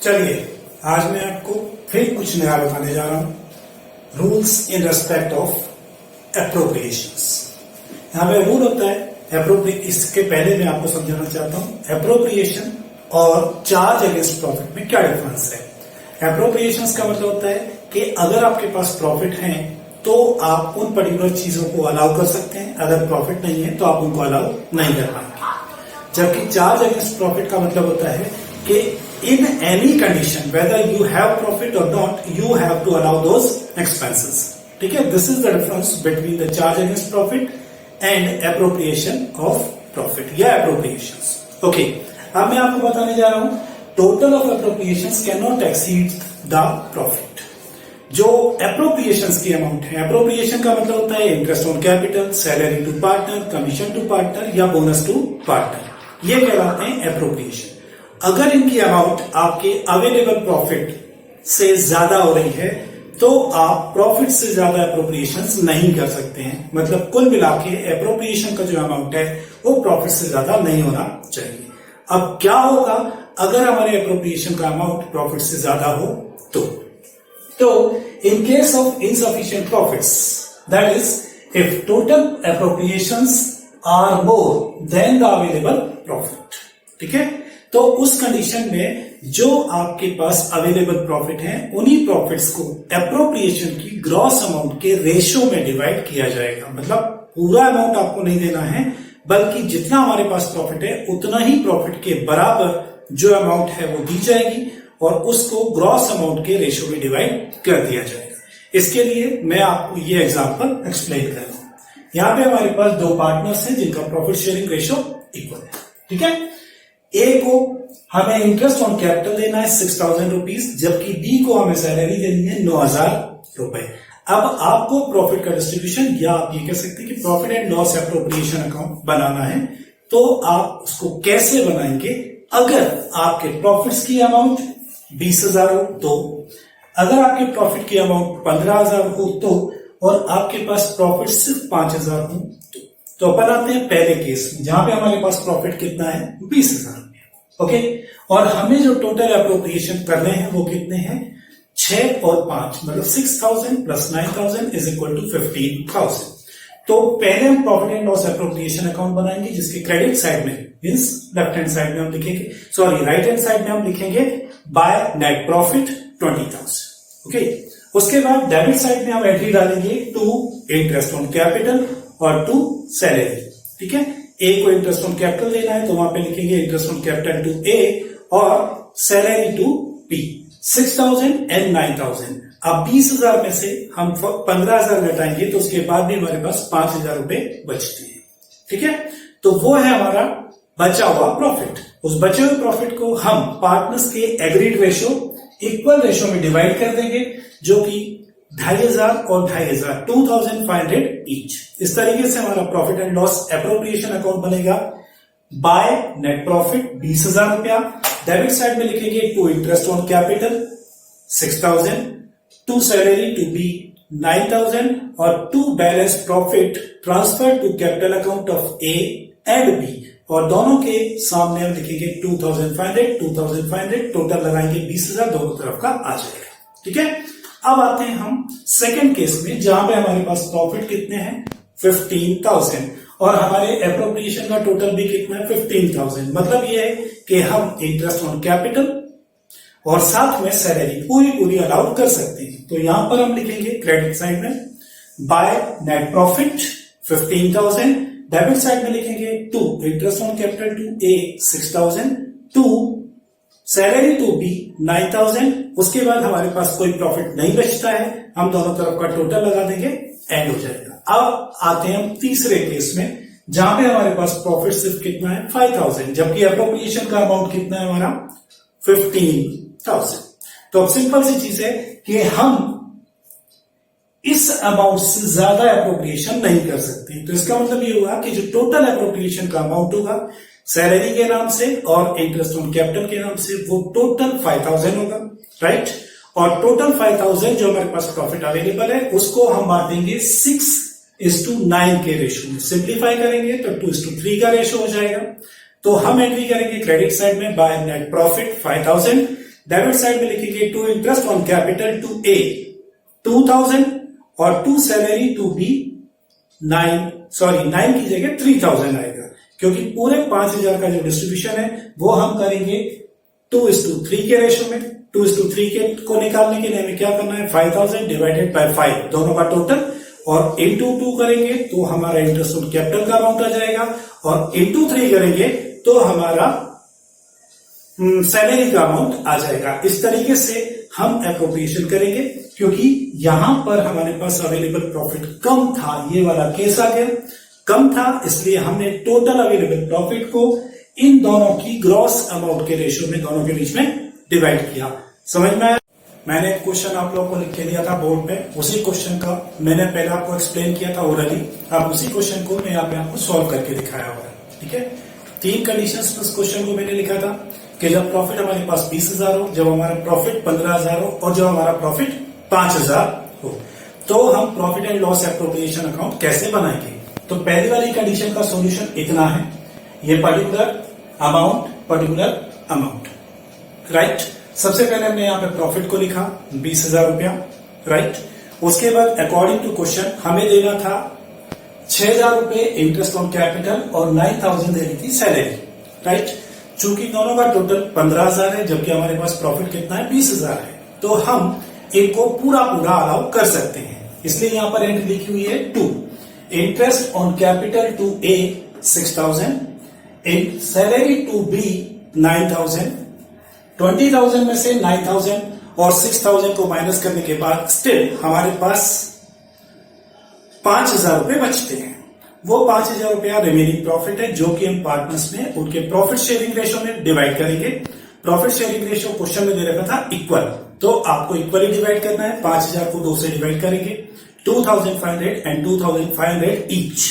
चलिए आज मैं आपको फिर कुछ नया बताने जा रहा हूं, rules in respect of appropriations. यहां पे रूल होता है इसके पहले मैं आपको समझाना चाहता हूं एप्रोप्रिएशन और चार्ज अगेंस्ट प्रॉफिट में क्या डिफरेंस है। एप्रोप्रिएशंस का मतलब होता है कि अगर आपके पास प्रॉफिट है तो आप उन पर्टिकुलर चीजों को अलाउ कर सकते हैं, अगर प्रॉफिट नहीं है तो आप उनको अलाउ नहीं कर पाएंगे। जबकि चार्ज अगेंस्ट प्रॉफिट का मतलब होता है कि in any condition whether you have profit or not you have to allow those expenses। ठीक है, this is the difference between the charge against profit and appropriation of profit या appropriations। okay, अब मैं आपको बताने जा रहा हूं total of appropriations cannot exceed the profit। जो appropriations की अमाउंट है, appropriation का मतलब होता है interest on capital, salary to partner, commission to partner या बोनस टू पार्टनर, ये कहलाते हैं appropriation। अगर इनकी अमाउंट आपके अवेलेबल प्रॉफिट से ज्यादा हो रही है तो आप प्रॉफिट से ज्यादा एप्रोप्रिएशंस नहीं कर सकते हैं। मतलब कुल मिला के एप्रोप्रिएशन का जो अमाउंट है वो प्रॉफिट से ज्यादा नहीं होना चाहिए। अब क्या होगा अगर हमारे एप्रोप्रिएशन का अमाउंट प्रॉफिट से ज्यादा हो तो in case of insufficient profits, that is if total appropriations are more than the available profit. ठीक है, तो उस कंडीशन में जो आपके पास अवेलेबल प्रॉफिट है उन्हीं प्रॉफिट्स को एप्रोप्रिएशन की ग्रॉस अमाउंट के रेशियो में डिवाइड किया जाएगा। मतलब पूरा अमाउंट आपको नहीं देना है, बल्कि जितना हमारे पास प्रॉफिट है उतना ही प्रॉफिट के बराबर जो अमाउंट है वो दी जाएगी और उसको ग्रॉस अमाउंट के रेशियो में डिवाइड कर दिया जाएगा। इसके लिए मैं आपको ये एग्जांपल एक्सप्लेन कर रहा हूं। यहां पे हमारे पास दो पार्टनर्स हैं जिनका प्रॉफिट शेयरिंग रेशियो इक्वल है। ठीक है, ए को हमें इंटरेस्ट ऑन कैपिटल देना है 6,000 रुपीज, जबकि बी को हमें सैलरी देनी है 9,000 रुपए। अब आपको प्रॉफिट का डिस्ट्रीब्यूशन या आप ये कह सकते हैं कि profit and loss appropriation account बनाना है। तो आप उसको कैसे बनाएंगे? अगर आपके प्रॉफिट्स की अमाउंट 20,000 हो तो, अगर आपके प्रॉफिट की अमाउंट 15,000 हो तो, और आपके पास प्रॉफिट सिर्फ 5,000 हो तो अपन आते हैं पहले केस में जहां पे हमारे पास प्रॉफिट कितना है 20,000। ओके, और हमें जो टोटल एप्रोप्रिएशन करने हैं वो कितने हैं 6 और 5, मतलब 6,000 प्लस 9,000 इज इक्वल टू 15,000। तो पहले हम profit and loss appropriation account बनाएंगे जिसके क्रेडिट साइड में मींस लेफ्ट हैंड साइड में हम लिखेंगे, सॉरी राइट हैंड साइड में हम लिखेंगे बाय नेट प्रॉफिट 20,000। ओके, उसके बाद डेबिट साइड में हम एंट्री डालेंगे टू इंटरेस्ट ऑन कैपिटल और टू सैलरी। ठीक है, ए को इंटरेस्ट ऑन कैपिटल देना है तो वहां पे लिखेंगे इंटरेस्ट ऑन कैपिटल टू ए और सैलरी टू बी। 6,000 एंड 9,000। अब 20,000 में से हम 15,000 घटाएंगे तो उसके बाद भी हमारे पास 5,000 रुपए बचते हैं। ठीक है, तो वो है हमारा बचा हुआ प्रॉफिट। उस बचे हुए प्रॉफिट को हम पार्टनर्स के एग्रीड रेशियो इक्वल रेशियो में डिवाइड कर देंगे, जो कि 2,500 और 2,500 2,500 ईच। इस तरीके से हमारा profit and loss appropriation account बनेगा। बाय नेट प्रॉफिट 20,000 रुपया, डेबिट साइड में लिखेंगे to interest on capital 6,000, to salary to B 9,000 और to balance profit transfer to capital account of A and B, और दोनों के सामने हम लिखेंगे 2,500 2,500, टोटल लगाएंगे 20,000, दोनों तरफ का आ जाएगा। ठीक है, अब आते हैं हम सेकंड केस में जहां पे हमारे पास प्रॉफिट कितने हैं 15,000 और हमारे एप्रोप्रिएशन का टोटल भी कितना है 15,000। मतलब ये है कि हम इंटरेस्ट ऑन कैपिटल और साथ में सैलरी पूरी अलाउड कर सकते हैं। तो यहां पर हम लिखेंगे क्रेडिट साइड में by net profit 15,000, debit side में लिखेंगे to interest on capital to A 6,000, to salary to B 9,000। उसके बाद हमारे पास कोई प्रॉफिट नहीं बचता है, हम दोनों तरफ का टोटल लगा देंगे, एंड हो जाएगा। अब आते हैं हम तीसरे केस में जहां पे हमारे पास प्रॉफिट सिर्फ कितना है 5,000, जबकि एप्रोप्रिएशन का अमाउंट कितना है हमारा 15,000। तो अब सिंपल सी चीज है कि हम इस अमाउंट से ज्यादा एप्रोप्रिएशन नहीं कर सकते। तो इसका मतलब ये हुआ कि जो टोटल एप्रोप्रिएशन का अमाउंट होगा सैलरी के नाम से और इंटरेस्ट ऑन कैपिटल के नाम से वो टोटल 5,000 होगा, राइट। और टोटल 5,000 जो हमारे पास प्रॉफिट अवेलेबल है उसको हम बांटेंगे 6:9 के रेशियो में। सिंप्लीफाई करेंगे तो 2:3 का रेशियो हो जाएगा। तो हम एंट्री करेंगे क्रेडिट साइड में by net profit 5,000, debit side में लिखेंगे to interest on capital to A 2000 और टू सैलरी टू बी 9 की जगह 3000 आएगा, क्योंकि पूरे 5000 का जो डिस्ट्रीब्यूशन है वो हम करेंगे 2:3 के रेशो में। 2:3 के को निकालने के लिए हमें क्या करना है, 5000 डिवाइडेड बाय 5 दोनों का टोटल, और इंटू 2 करेंगे तो हमारा इंटरेस्ट ऑन कैपिटल का अमाउंट आ जाएगा, और इंटू 3 करेंगे तो हमारा सैलरी का अमाउंट आ जाएगा। इस तरीके से हम एप्रोप्रिएशन करेंगे, क्योंकि यहां पर हमारे पास अवेलेबल प्रॉफिट कम था, ये वाला केस आ गया, कम था, इसलिए हमने टोटल अवेलेबल प्रॉफिट को इन दोनों की ग्रॉस अमाउंट के रेशियो में दोनों के बीच में डिवाइड किया। समझ में आया? मैंने एक क्वेश्चन आप लोगों को लिख के दिया था बोर्ड पे, उसी क्वेश्चन का मैंने पहले आपको एक्सप्लेन किया था ओरली, अब उसी क्वेश्चन को मैं यहाँ पे आपको सॉल्व करके दिखाया हुआ है। ठीक है, 3 कंडीशंस प्लस क्वेश्चन को मैंने लिखा था कि जब प्रॉफिट हमारे पास 20,000 हो, जब हमारा प्रॉफिट 15,000 हो, और जब हमारा प्रॉफिट 5,000 हो, तो हम profit and loss appropriation account कैसे बनाएंगे। तो पहली वाली कंडीशन का सॉल्यूशन इतना है, ये पर्टिकुलर अमाउंट, राइट। सबसे पहले हमने यहाँ पे प्रॉफिट को लिखा 20,000 रुपया, राइट। उसके बाद अकॉर्डिंग टू क्वेश्चन हमें देना था 6,000 रुपए इंटरेस्ट ऑन कैपिटल और 9,000 देनी थी सैलरी, राइट। चूंकि दोनों का टोटल 15,000 है, जबकि हमारे पास प्रॉफिट कितना है, 20,000 है, तो हम इनको पूरा अलाउ कर सकते हैं, इसलिए यहां पर एंट्री लिखी हुई है 2, interest on capital to A 6,000, salary to B 9,000, 20,000 में से 9,000 और 6,000 को माइनस करने के बाद स्टिल हमारे पास 5,000 रुपए बचते हैं। वो 5,000 रुपया रिमेनिंग प्रॉफिट है, जो कि हम पार्टनर्स में उनके प्रॉफिट शेयरिंग रेशो में डिवाइड करेंगे। प्रॉफिट शेयरिंग रेशो क्वेश्चन में दे रखा था इक्वल, तो आपको इक्वली डिवाइड करना है। 5,000 को 2 से डिवाइड करेंगे, 2,500 एंड 2,500 ईच।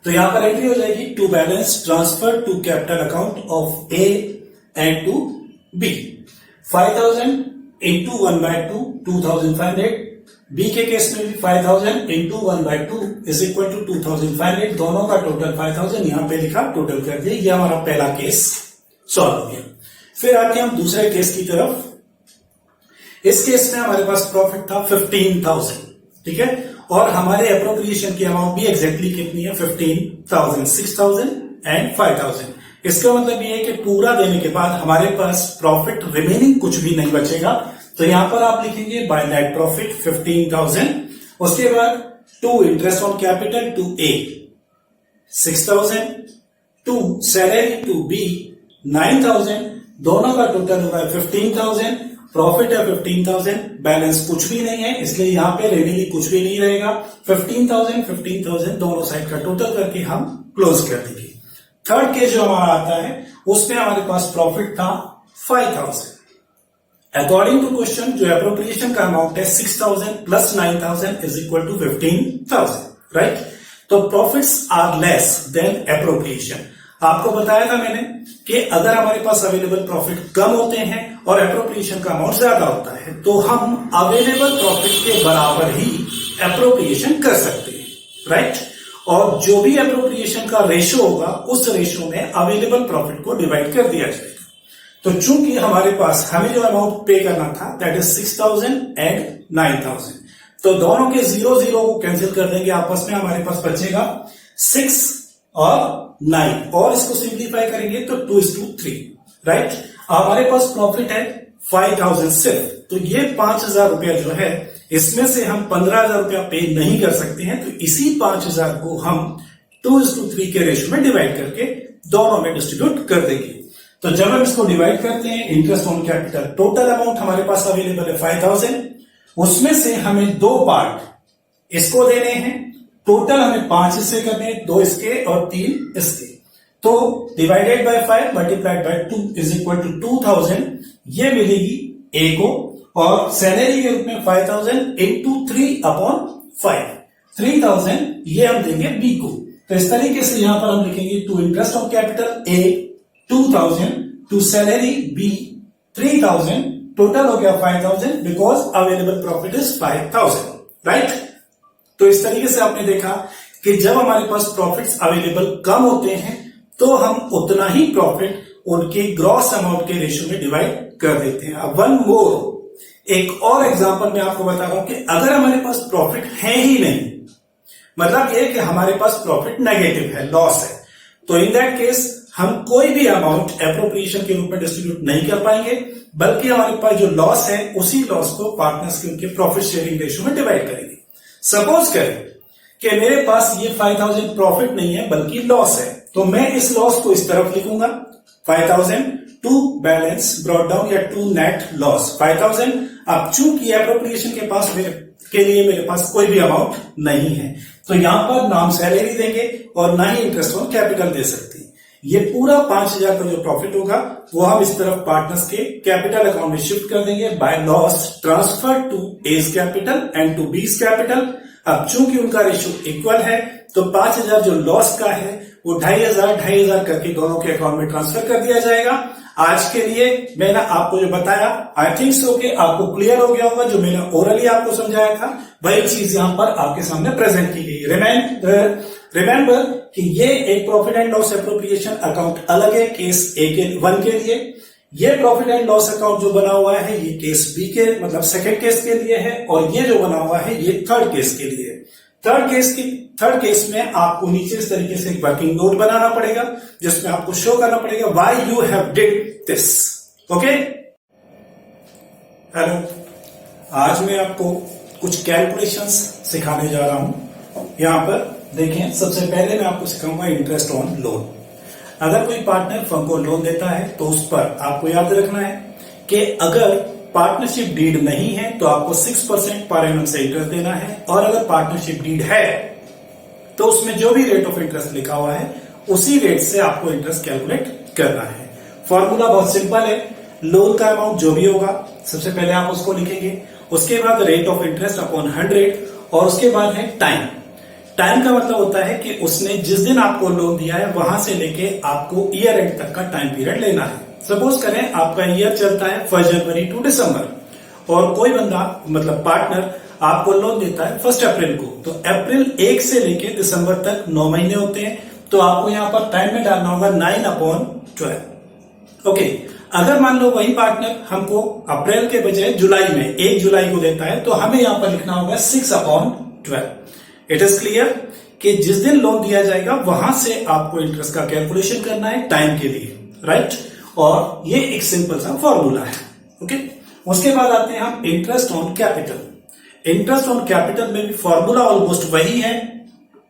तो यहां पर एंट्री हो जाएगी to balance transfer to capital account of A and to B, 5,000 into 1/2 2,500, B के केस में भी 5,000 इंटू 1/2 इज इक्वल टू 2,500, दोनों का टोटल 5,000 यहां पे लिखा, टोटल कर दिया। ये हमारा पहला केस सॉल्व हो गया। फिर आते हम दूसरे केस की तरफ। इस केस में हमारे पास प्रॉफिट था 15,000, ठीक है, और हमारे अप्रोप्रिएशन की अमाउंट भी एग्जैक्टली कितनी है, 15,000, 6,000 एंड 5,000। इसका मतलब ये है कि पूरा देने के बाद हमारे पास प्रॉफिट रिमेनिंग कुछ भी नहीं बचेगा, तो यहां पर आप लिखेंगे बाय नेट प्रॉफिट 15,000, उसके बाद to interest on capital to A 6,000, to salary to B 9,000, दोनों का टोटल होगा 15,000, प्रॉफिट है 15,000, बैलेंस कुछ भी नहीं है, इसलिए यहां पे रिमेनिंग कुछ भी नहीं रहेगा। 15,000 दोनों साइड का टोटल करके हम क्लोज कर देंगे। थर्ड केस जो हमारा आता है उसमें हमारे पास प्रॉफिट था 5,000। अकॉर्डिंग टू क्वेश्चन जो एप्रोप्रिएशन का अमाउंट है 6,000 plus 9,000 is equal to 15,000, right. तो profits are less than appropriation. आपको बताया था मैंने कि अगर हमारे पास अवेलेबल प्रॉफिट कम होते हैं और एप्रोप्रिएशन का अमाउंट ज्यादा होता है, तो हम अवेलेबल प्रॉफिट के बराबर ही एप्रोप्रिएशन कर सकते हैं, राइट। और जो भी एप्रोप्रिएशन का रेशो होगा उस रेशो में अवेलेबल प्रॉफिट को डिवाइड कर दिया जाएगा। तो चूंकि हमारे पास हमें जो अमाउंट पे करना था दैट इज 6,000 एंड 9,000, तो दोनों के 0 को कैंसिल कर देंगे आपस में, हमारे पास बचेगा 6 और 9, और इसको सिंप्लीफाई करेंगे तो 2:3, राइट। हमारे पास प्रॉफिट है 5,000 सिर्फ, तो ये 5,000 रुपया जो है इसमें से हम 15,000 रुपया पे नहीं कर सकते हैं, तो इसी 5,000 को हम 2:3 के रेशो में डिवाइड करके दोनों में डिस्ट्रीब्यूट कर देंगे। तो जब हम इसको डिवाइड करते हैं, interest on capital total amount हमारे पास अवेलेबल है 5,000, उसमें से हमें 2 पार्ट इसको देने हैं, टोटल हमें 5 हिस्से करने हैं, 2 इसके और 3 इसके। तो divided by 5 multiplied by 2 is equal to 2,000 ये मिलेगी ए को, और सैलरी के रूप में 5,000 इंटू 3/5, 3,000 ये हम देंगे बी को। तो इस तरीके से यहां पर हम लिखेंगे to interest on capital A 2,000, to salary B 3,000, total हो गया 5,000 because available profit is 5,000, right. तो इस तरीके से आपने देखा कि जब हमारे पास प्रॉफिट्स अवेलेबल कम होते हैं तो हम उतना ही प्रॉफिट उनके ग्रॉस अमाउंट के रेशियो में डिवाइड कर देते हैं। अब वन मोर, एक और एग्जांपल मैं आपको बता रहा हूं कि अगर हमारे पास प्रॉफिट है ही नहीं, मतलब ये कि हमारे पास प्रॉफिट नेगेटिव है, लॉस है, तो इन दैट केस हम कोई भी अमाउंट एप्रोप्रिएशन के रूप में डिस्ट्रीब्यूट नहीं कर पाएंगे, बल्कि हमारे पास जो लॉस है उसी लॉस को पार्टनर्स के उनके प्रॉफिट शेयरिंग रेशियो में डिवाइड करेंगे। सपोज करें कि मेरे पास ये 5000 प्रॉफिट नहीं है बल्कि लॉस है, तो मैं इस लॉस को इस तरफ लिखूंगा 5000 टू बैलेंस ब्रॉट डाउन या टू नेट लॉस 5000। अब चूंकि एप्रोप्रिएशन के पास मेरे पास कोई भी अमाउंट नहीं है, तो यहां पर ना हम सैलरी देंगे और ना ही इंटरेस्ट ऑन कैपिटल दे सकते। ये पूरा 5000 का जो प्रॉफिट होगा वो हम इस तरफ पार्टनर्स के कैपिटल अकाउंट में शिफ्ट कर देंगे by loss transfer to A's capital and to B's capital. अब चूंकि उनका रेशियो इक्वल है, तो 5000 जो लॉस का है वो 2500 करके दोनों के अकाउंट में ट्रांसफर कर दिया जाएगा। आज के लिए मैंने आपको जो बताया, आई थिंक सो कि आपको क्लियर हो गया होगा। जो मैंने ओरली आपको समझाया था वही चीज यहां पर आपके सामने प्रेजेंट की गई। रिमेंबर कि ये एक profit and loss appropriation account अलग है केस ए के 1 के लिए। ये प्रॉफिट एंड लॉस अकाउंट जो बना हुआ है ये केस बी के मतलब सेकंड केस के लिए है, और ये जो बना हुआ है ये थर्ड केस के लिए। थर्ड केस में आपको नीचे इस तरीके से एक वर्किंग नोट बनाना पड़ेगा जिसमें आपको शो करना पड़ेगा why you have did this. Okay, hello, आज मैं आपको कुछ कैलकुलेशंस सिखाने जा रहा हूं। यहां पर देखें, सबसे पहले मैं आपको सिखाऊंगा इंटरेस्ट ऑन लोन। अगर कोई पार्टनर फर्म को लोन देता है तो उस पर आपको याद रखना है कि अगर पार्टनरशिप डीड नहीं है तो आपको 6% पर एनम से इंटरेस्ट देना है, और अगर पार्टनरशिप डीड है तो उसमें जो भी रेट ऑफ इंटरेस्ट लिखा हुआ है उसी रेट से आपको इंटरेस्ट कैलकुलेट करना है। फॉर्मूला बहुत सिंपल है। लोन का अमाउंट जो भी होगा सबसे पहले आप उसको लिखेंगे, उसके बाद रेट ऑफ इंटरेस्ट अपॉन 100, और उसके बाद है टाइम। टाइम का मतलब होता है कि उसने जिस दिन आपको लोन दिया है वहां से लेके आपको ईयर एंड तक का टाइम पीरियड लेना है। सपोज करें आपका ईयर चलता है 1 जनवरी टू दिसंबर, और कोई बंदा मतलब पार्टनर आपको लोन देता है 1 अप्रैल को, तो अप्रैल 1 से लेके दिसंबर तक 9 महीने होते हैं, तो आपको यहां पर टाइम में डालना होगा 9/12। ओके, अगर मान लो वही पार्टनर हमको अप्रैल के बजाय जुलाई में 1 जुलाई को देता है, तो हमें यहां पर लिखना होगा 6/12। इट इज क्लियर कि जिस दिन लोन दिया जाएगा वहां से आपको इंटरेस्ट का कैलकुलेशन करना है टाइम के लिए, राइट। और ये एक सिंपल सा फॉर्मूला है। ओके, उसके बाद आते हैं हम interest on capital. Interest on capital में भी फॉर्मूला ऑलमोस्ट वही है,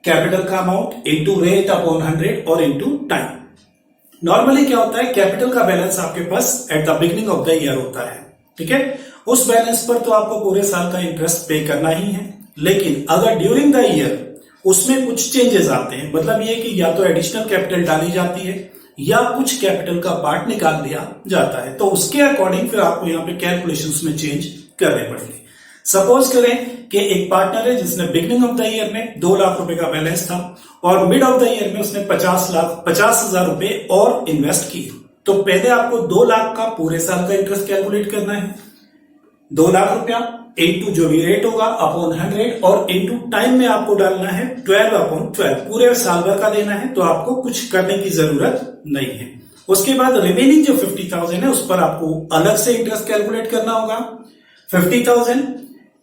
कैपिटल का अमाउंट इंटू रेट अपॉन 100 और इंटू टाइम। नॉर्मली क्या होता है, कैपिटल का बैलेंस आपके पास at the beginning of the year होता है, ठीक है। उस बैलेंस पर तो आपको पूरे साल का इंटरेस्ट पे करना ही है, लेकिन अगर ड्यूरिंग द ईयर उसमें कुछ चेंजेस आते हैं, मतलब ये कि या तो एडिशनल कैपिटल डाली जाती है या कुछ कैपिटल का पार्ट निकाल दिया जाता है, तो उसके अकॉर्डिंग फिर आपको यहाँ पे कैलकुलेशंस में चेंज करने पड़ेंगे। सपोज करें कि एक पार्टनर है जिसने बिगिनिंग ऑफ द ईयर में 2 लाख रुपए का बैलेंस था, और मिड ऑफ द ईयर में उसने 50,000 रुपए और इन्वेस्ट किए, तो पहले आपको 2 लाख का पूरे साल का इंटरेस्ट कैलकुलेट करना है। 2 लाख रुपया इंटू जो भी रेट होगा अपॉन 100, और इंटू टाइम में आपको डालना है 12/12, पूरे साल भर का देना है, तो आपको कुछ करने की जरूरत नहीं है। उसके बाद रिमेनिंग जो 50,000 है उस पर आपको अलग से इंटरेस्ट कैलकुलेट करना होगा। 50,000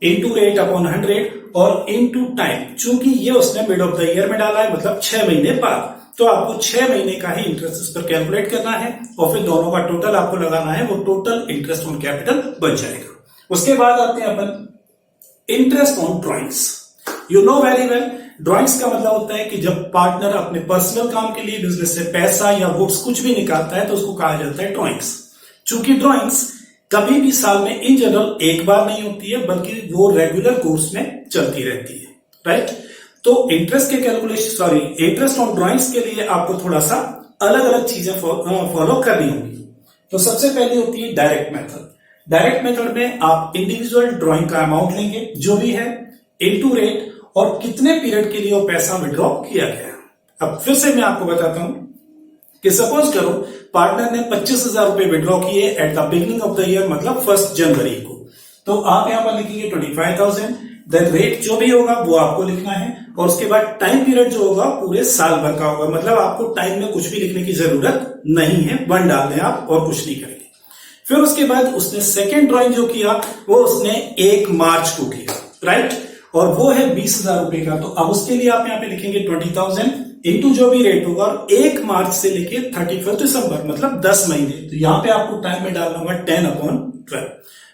इंटू रेट अपॉन 100 और इंटू टाइम, चूंकि ये उसने मिड ऑफ द ईयर में डाला है मतलब 6 महीने बाद, तो आपको 6 महीने का ही इंटरेस्ट इस पर कैलकुलेट करना है, और फिर दोनों का टोटल आपको लगाना है, वो टोटल इंटरेस्ट ऑन कैपिटल बन जाएगा। उसके बाद आते हैं अपन interest on drawings. You know very well, drawings का मतलब होता है कि जब पार्टनर अपने पर्सनल काम के लिए बिजनेस से पैसा या गुड्स कुछ भी निकालता है तो उसको कहा जाता है ड्रॉइंग्स। चूंकि ड्रॉइंग्स कभी भी साल में इन जनरल एक बार नहीं होती है, बल्कि वो रेगुलर कोर्स में चलती रहती है, राइट। तो इंटरेस्ट के कैलकुलेशन इंटरेस्ट ऑन ड्रॉइंग्स के लिए आपको थोड़ा सा अलग अलग चीजें फॉलो करनी होंगी। तो सबसे पहले होती है डायरेक्ट मेथड। डायरेक्ट मेथड में आप इंडिविजुअल ड्राइंग का अमाउंट लेंगे जो भी है, इनटू रेट, और कितने पीरियड के लिए वो पैसा विड्रॉ किया गया। अब फिर से मैं आपको बताता हूं कि सपोज करो पार्टनर ने 25,000 रुपए विड्रॉ किए eight the beginning of the year, मतलब 1 जनवरी को, तो आप यहां पर लिखेंगे 25,000 देन रेट जो भी होगा वो आपको लिखना है, और उसके बाद टाइम पीरियड जो होगा पूरे साल भर का होगा, मतलब आपको टाइम में कुछ भी लिखने की जरूरत नहीं है, 1 डाल दें आप और कुछ नहीं करेंगे। फिर उसके बाद उसने सेकेंड ड्रॉइंग जो किया वो उसने 1 मार्च को किया, राइट, और वो है 20,000 रुपए का। तो अब उसके लिए आप यहाँ पे लिखेंगे 20,000 इंटू जो भी रेट होगा, और 1 मार्च से लेके 31 दिसंबर मतलब 10 महीने। तो यहाँ पे आपको टाइम में डालना होगा 10/12।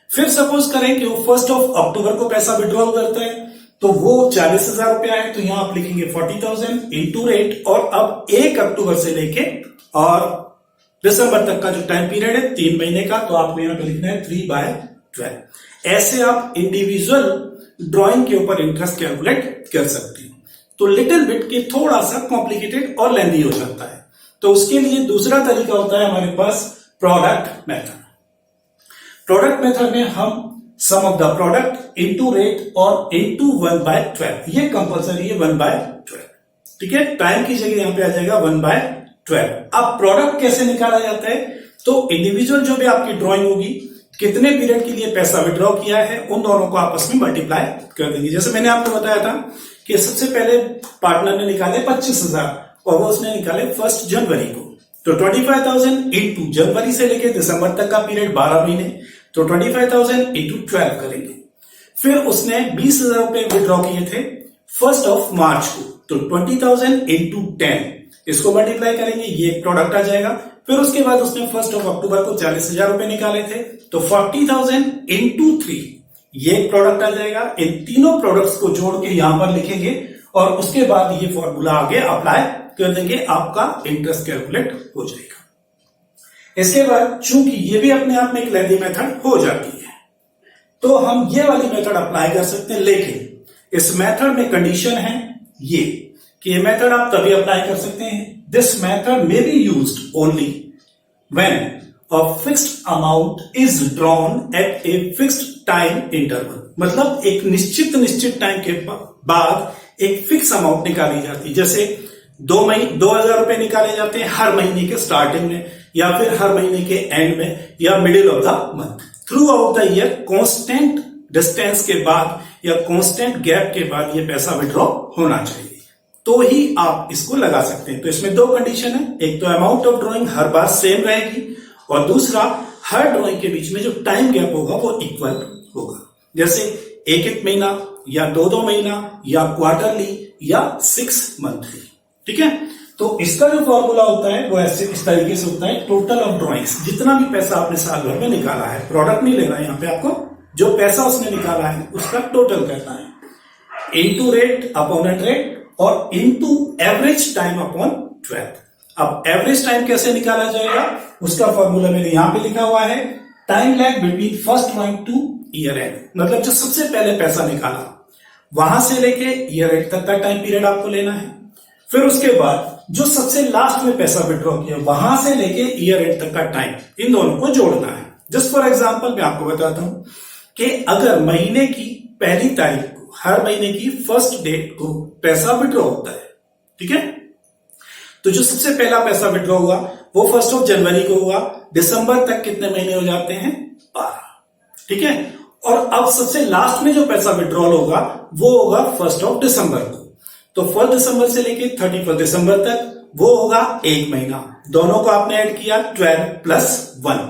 फिर सपोज करें कि वो 1 अक्टूबर को पैसा विड्रॉल करता है, तो वो 40,000 रुपया है, तो यहां आप लिखेंगे 40,000 इंटू रेट, और अब 1 अक्टूबर से लेके और दिसंबर तक का जो टाइम पीरियड है 3 महीने का, तो आपको यहां पे लिखना है 3/12। ऐसे आप इंडिविजुअल ड्राइंग के ऊपर इंटरेस्ट कैलकुलेट कर सकते हैं। तो लिटिल बिट के थोड़ा सा कॉम्प्लिकेटेड और लेंदी हो जाता है, तो उसके लिए दूसरा तरीका होता है हमारे पास प्रोडक्ट मेथड। प्रोडक्ट मेथड में हम sum of the product into rate और इनटू 1/12, ये कंपल्सरी है 1/12, ठीक है। टाइम की जगह यहां पे आ जाएगा 1/12। अब प्रोडक्ट कैसे निकाला जाता है, तो इंडिविजुअल जो भी आपकी ड्राइंग होगी, कितने पीरियड के लिए पैसा विड्रॉ किया है, उन दोनों को आपस में मल्टीप्लाई कर देंगे। जैसे मैंने आपको बताया था कि सबसे पहले पार्टनर ने निकाले 25,000 और वो उसने निकाले 1 जनवरी को, तो 25,000 इंटू जनवरी से लेकर दिसंबर तक का पीरियड 12 महीने, तो 25,000 इंटू 12 करेंगे। फिर उसने 20,000 रुपए विड्रॉ किए थे 1 मार्च को, तो 20,000 इंटू 10 इसको मल्टीप्लाई करेंगे, ये एक प्रोडक्ट आ जाएगा। फिर उसके बाद उसने 1 अक्टूबर को 40,000 रुपए निकाले थे, तो 40,000 इंटू 3 ये एक प्रोडक्ट आ जाएगा। इन तीनों प्रोडक्ट्स को जोड़ के यहां पर लिखेंगे और उसके बाद ये फॉर्मूला आगे अप्लाई कर देंगे, आपका इंटरेस्ट कैलकुलेट हो जाएगा। इसके बाद चूंकि ये भी अपने आप में एक लेंदी मेथड हो जाती है, तो हम ये वाली मेथड अप्लाई कर सकते हैं, लेकिन इस मेथड में कंडीशन है ये कि ये मेथड आप तभी अप्लाई कर सकते हैं, this method may be used only when a fixed amount is drawn at a fixed time interval, मतलब एक निश्चित टाइम के बाद एक फिक्स अमाउंट निकाली जाती है। जैसे 2,000 रुपए निकाले जाते हैं हर महीने के स्टार्टिंग में, या फिर हर महीने के एंड में, या middle of the month. Through out the year constant distance के बाद या कांस्टेंट गैप के बाद ये पैसा विड्रॉ होना चाहिए, तो ही आप इसको लगा सकते हैं। तो इसमें 2 कंडीशन है, एक तो amount of drawing her bar same रहेगी, और दूसरा हर ड्रॉइंग के बीच में जो टाइम गैप होगा वो इक्वल होगा। जैसे 1 महीना या 2 महीना या क्वार्टरली या 6 मंथली, ठीक है। तो इसका जो फॉर्मूला होता है वो ऐसे इस तरीके से होता है, टोटल ऑफ ड्रॉइंग्स, जितना भी पैसा आपने साल भर में निकाला है, प्रोडक्ट नहीं लेना है यहाँ पे आपको, जो पैसा उसने निकाला है उसका टोटल करना है, इनटू रेट अपॉन रेट और इनटू एवरेज टाइम अपॉन 12। अब एवरेज टाइम कैसे निकाला जाएगा, उसका फॉर्मूला मैंने यहां पे लिखा हुआ है, time lag between first drawing two year and, मतलब जो सबसे पहले पैसा निकाला वहां से लेके ईयर एंड तक का टाइम पीरियड आपको लेना है। फिर उसके बाद जो सबसे लास्ट में पैसा विड्रॉ किया वहां से लेके ईयर एंड तक का टाइम, इन दोनों को जोड़ना है। जस्ट फॉर एग्जांपल मैं आपको बताता हूं कि अगर महीने की पहली तारीख को, हर महीने की फर्स्ट डेट को पैसा विड्रॉ होता है, ठीक है, तो जो सबसे पहला पैसा विड्रॉ हुआ वो 1 जनवरी को हुआ, दिसंबर तक कितने महीने हो जाते हैं, 12, ठीक है। और अब सबसे लास्ट में जो पैसा विड्रॉल होगा वो होगा 1 दिसंबर को, तो 1 दिसंबर से लेके 31 दिसंबर तक वो होगा 1 महीना। दोनों को आपने ऐड किया 12 + 1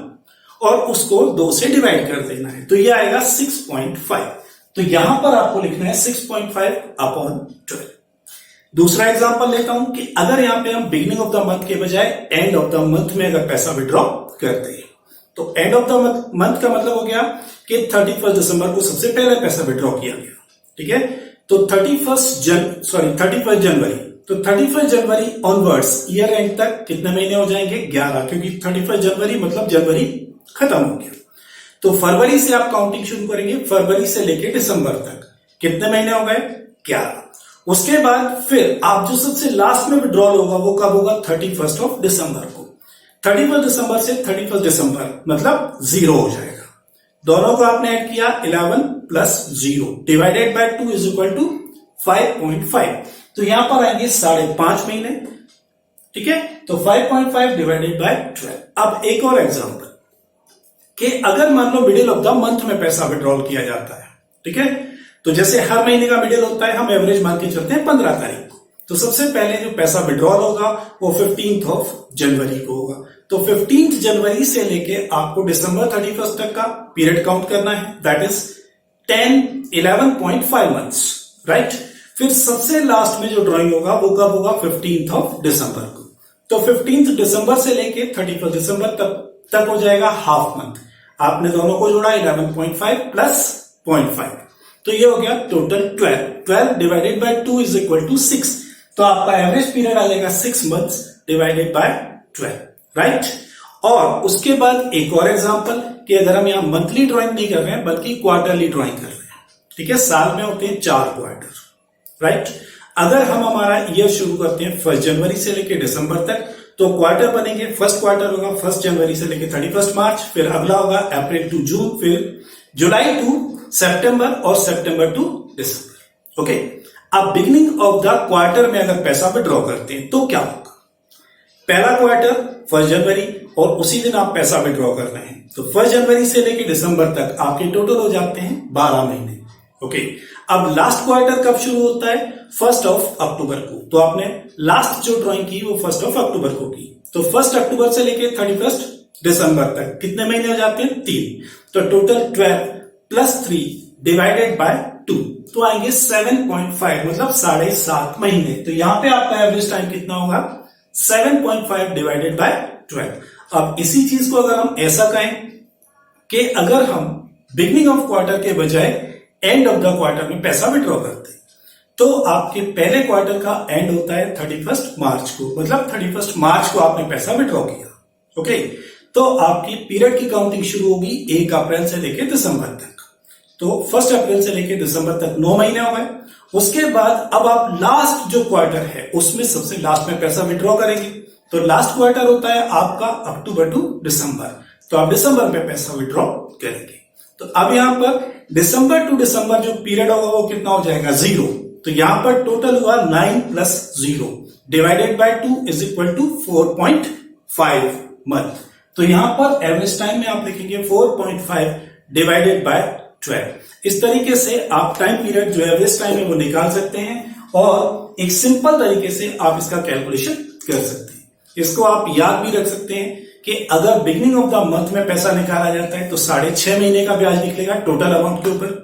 और उसको 2 से डिवाइड कर देना है, तो ये आएगा 6.5। तो यहां पर आपको लिखना है 6.5 अपॉन 12। दूसरा एग्जांपल लेता हूं कि अगर यहां पे हम बिगिनिंग ऑफ द मंथ के बजाय एंड ऑफ द मंथ में अगर पैसा विड्रॉ करते हैं, तो एंड ऑफ द मंथ का मतलब हो गया कि 31 दिसंबर को सबसे पहले पैसा विड्रॉ किया गया, ठीक है। तो 31 जनवरी, तो 31 जनवरी ऑनवर्ड्स ईयर एंड तक कितने महीने हो जाएंगे, 11, क्योंकि 31 जनवरी मतलब जनवरी खत्म हो गया। तो फरवरी से आप काउंटिंग शुरू करेंगे, फरवरी से लेके दिसंबर तक कितने महीने हो गए, 11। उसके बाद फिर आप जो सबसे लास्ट में विड्रॉल होगा वो कब होगा, 31 दिसंबर को। 31 दिसंबर से 31 दिसंबर मतलब 0 हो जाएगा। दोनों को आपने ऐड किया 11 + 0 divided by 2 is equal to 5.5, तो यहां पर आएंगे 5.5 महीने, ठीक है। तो 5.5 डिवाइडेड बाय 12। अब एक और एग्जांपल कि अगर मान low middle of the month में पैसा विड्रॉल किया जाता है, ठीक है, तो जैसे हर महीने का मिडिल होता है, हम एवरेज मान के चलते हैं 15 तारीख को। तो सबसे पहले जो पैसा विड्रॉल होगा वो 15 जनवरी को होगा। तो 15 जनवरी से लेके आपको दिसंबर 31 तक का पीरियड काउंट करना है, दैट इज 11.5 मंथ्स, राइट। फिर सबसे लास्ट में जो ड्राइंग होगा वो कब होगा? 15 दिसंबर को। तो 15 दिसंबर से लेके 31 दिसंबर तक हो जाएगा हाफ मंथ। आपने दोनों को जोड़ा, 11.5 प्लस 0.5, तो ये हो गया total 12 divided by 2 is equal to 6। तो आपका एवरेज पीरियड आ जाएगा 6 मंथ्स डिवाइडेड बाय 12, राइट। और उसके बाद एक और एग्जांपल कि अगर हम यहां मंथली ड्राइंग नहीं कर रहे हैं बल्कि क्वार्टरली ड्राइंग कर रहे हैं, ठीक है। साल में होते हैं 4 क्वार्टर, राइट। अगर हम हमारा ईयर शुरू करते हैं 1 जनवरी से लेकर दिसंबर तक, तो क्वार्टर बनेंगे। फर्स्ट क्वार्टर होगा 1 जनवरी से लेकर 31 मार्च, फिर अगला होगा अप्रैल टू जून, फिर जुलाई टू सितंबर और सितंबर टू दिसंबर, ओके। अब बिगिनिंग ऑफ द क्वार्टर में अगर पैसा विड्रॉ करते हैं तो क्या होगा? पहला क्वार्टर 1 जनवरी और उसी दिन आप पैसा विड्रॉ कर रहे हैं, तो 1 जनवरी से लेकर दिसंबर तक आपके टोटल हो जाते हैं 12 महीने, ओके। अब लास्ट क्वार्टर कब शुरू होता है? 1 अक्टूबर को। तो आपने लास्ट जो ड्राइंग की वो 1 अक्टूबर को की, तो 1 अक्टूबर से लेकर 31 दिसंबर तक कितने महीने हो जाते हैं? 3। तो टोटल 12 प्लस 3 डिवाइडेड बाय 2, तो आएंगे 7.5, मतलब 7.5 महीने। तो यहां पे आपका एवरेज टाइम कितना होगा? 7.5 डिवाइडेड बाय 12। अब इसी चीज को अगर हम ऐसा कहें कि अगर हम बिगिनिंग ऑफ क्वार्टर के बजाय एंड ऑफ द क्वार्टर में पैसा विड्रॉ करते हैं, तो आपके पहले क्वार्टर का एंड होता है 31 मार्च को, मतलब 31 मार्च को आपने पैसा विड्रॉ किया, ओके। तो आपकी पीरियड की काउंटिंग शुरू होगी 1 अप्रैल से लेकर दिसंबर तक। तो 1 अप्रैल से लेकर दिसंबर तक 9 महीने हो गए। उसके बाद अब आप लास्ट जो क्वार्टर है उसमें सबसे लास्ट में पैसा विड्रॉ करेंगे। तो लास्ट क्वार्टर होता है आपका अक्टूबर टू दिसंबर, तो आप दिसंबर में पैसा विड्रॉ करेंगे। तो अब यहां पर दिसंबर टू दिसंबर जो पीरियड होगा वो कितना हो जाएगा? 0। तो यहां पर टोटल हुआ 9 plus 0 divided by 2 is equal to 4.5 month. तो यहां पर एवरेज टाइम में आप लिखेंगे 4.5 डिवाइडेड बाय 12। इस तरीके से आप टाइम पीरियड जो एवरेज टाइम है वो निकाल सकते हैं और एक सिंपल तरीके से आप इसका कैलकुलेशन कर सकते हैं। इसको आप याद भी रख सकते हैं कि अगर बिगिनिंग ऑफ द मंथ में पैसा निकाला जाता है तो 6.5 महीने का ब्याज निकलेगा टोटल अमाउंट के ऊपर।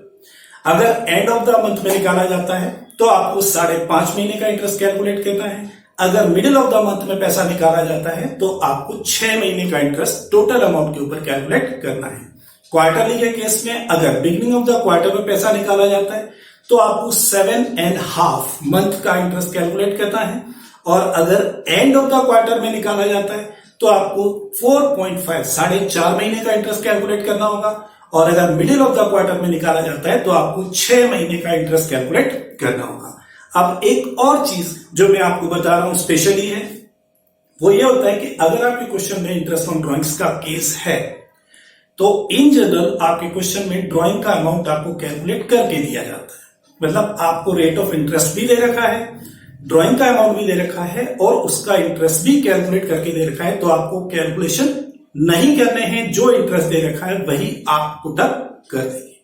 अगर एंड ऑफ द मंथ में निकाला जाता है तो आपको 5.5 महीने का इंटरेस्ट कैलकुलेट करना है। अगर मिडिल ऑफ द मंथ में पैसा निकाला जाता है तो आपको 6 महीने का इंटरेस्ट टोटल अमाउंट के ऊपर कैलकुलेट करना है। क्वार्टरली के केस में अगर बिगिनिंग ऑफ द क्वार्टर में पैसा निकाला जाता है तो आपको 7.5 मंथ का इंटरेस्ट कैलकुलेट करना है, और अगर एंड ऑफ द क्वार्टर में निकाला जाता है तो आपको 4.5 4.5 महीने का इंटरेस्ट कैलकुलेट करना होगा, और अगर मिडिल ऑफ द क्वार्टर में निकाला जाता है तो आपको 6 महीने का इंटरेस्ट कैलकुलेट करना होगा। अब एक और चीज जो मैं आपको बता रहा हूं स्पेशली है, वो ये होता है कि अगर आपके क्वेश्चन में इंटरेस्ट ऑन ड्रॉइंग्स का केस है तो इन जनरल आपके क्वेश्चन में ड्राइंग का अमाउंट आपको कैलकुलेट करके दिया जाता है। मतलब आपको रेट ऑफ इंटरेस्ट भी दे रखा है, ड्राइंग का अमाउंट भी दे रखा है और उसका इंटरेस्ट भी कैलकुलेट करके दे रखा है। तो आपको कैलकुलेशन नहीं करने हैं, जो इंटरेस्ट दे रखा है वही आप पुट अप कर देंगे।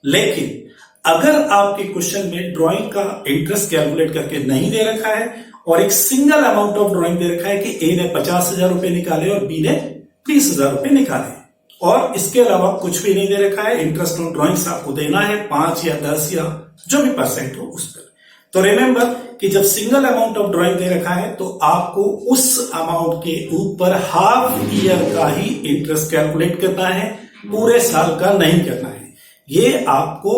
लेकिन अगर आपके क्वेश्चन में ड्राइंग का इंटरेस्ट कैलकुलेट करके नहीं दे रखा है और एक सिंगल अमाउंट ऑफ ड्राइंग दे रखा है कि ए ने 50,000 रुपए निकाले और बी ने 20,000 रुपए निकाले, और इसके अलावा कुछ भी नहीं दे रखा है, इंटरेस्ट ऑन ड्राइंग्स आपको देना है 5 या 10 या जो भी परसेंट हो उस पर, तो रिमेंबर कि जब सिंगल अमाउंट ऑफ ड्राइंग दे रखा है तो आपको उस अमाउंट के ऊपर हाफ ईयर का ही इंटरेस्ट कैलकुलेट करना है, पूरे साल का नहीं करना है। ये आपको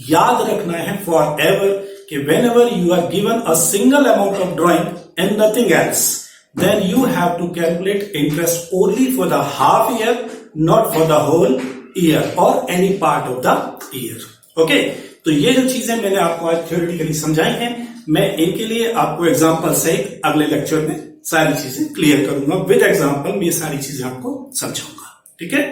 याद रखना है फॉर एवर कि whenever you are given a single amount of drawing and nothing else, then you have to calculate interest only for the half year, not for the whole year or any part of the year. Okay? तो ये जो चीजें मैंने आपको आज theoretically समझाई हैं, मैं इनके लिए आपको एग्जांपल से अगले लेक्चर में सारी चीजें क्लियर करूंगा, विद एग्जांपल मैं ये सारी चीजें आपको समझाऊंगा। ठीक है?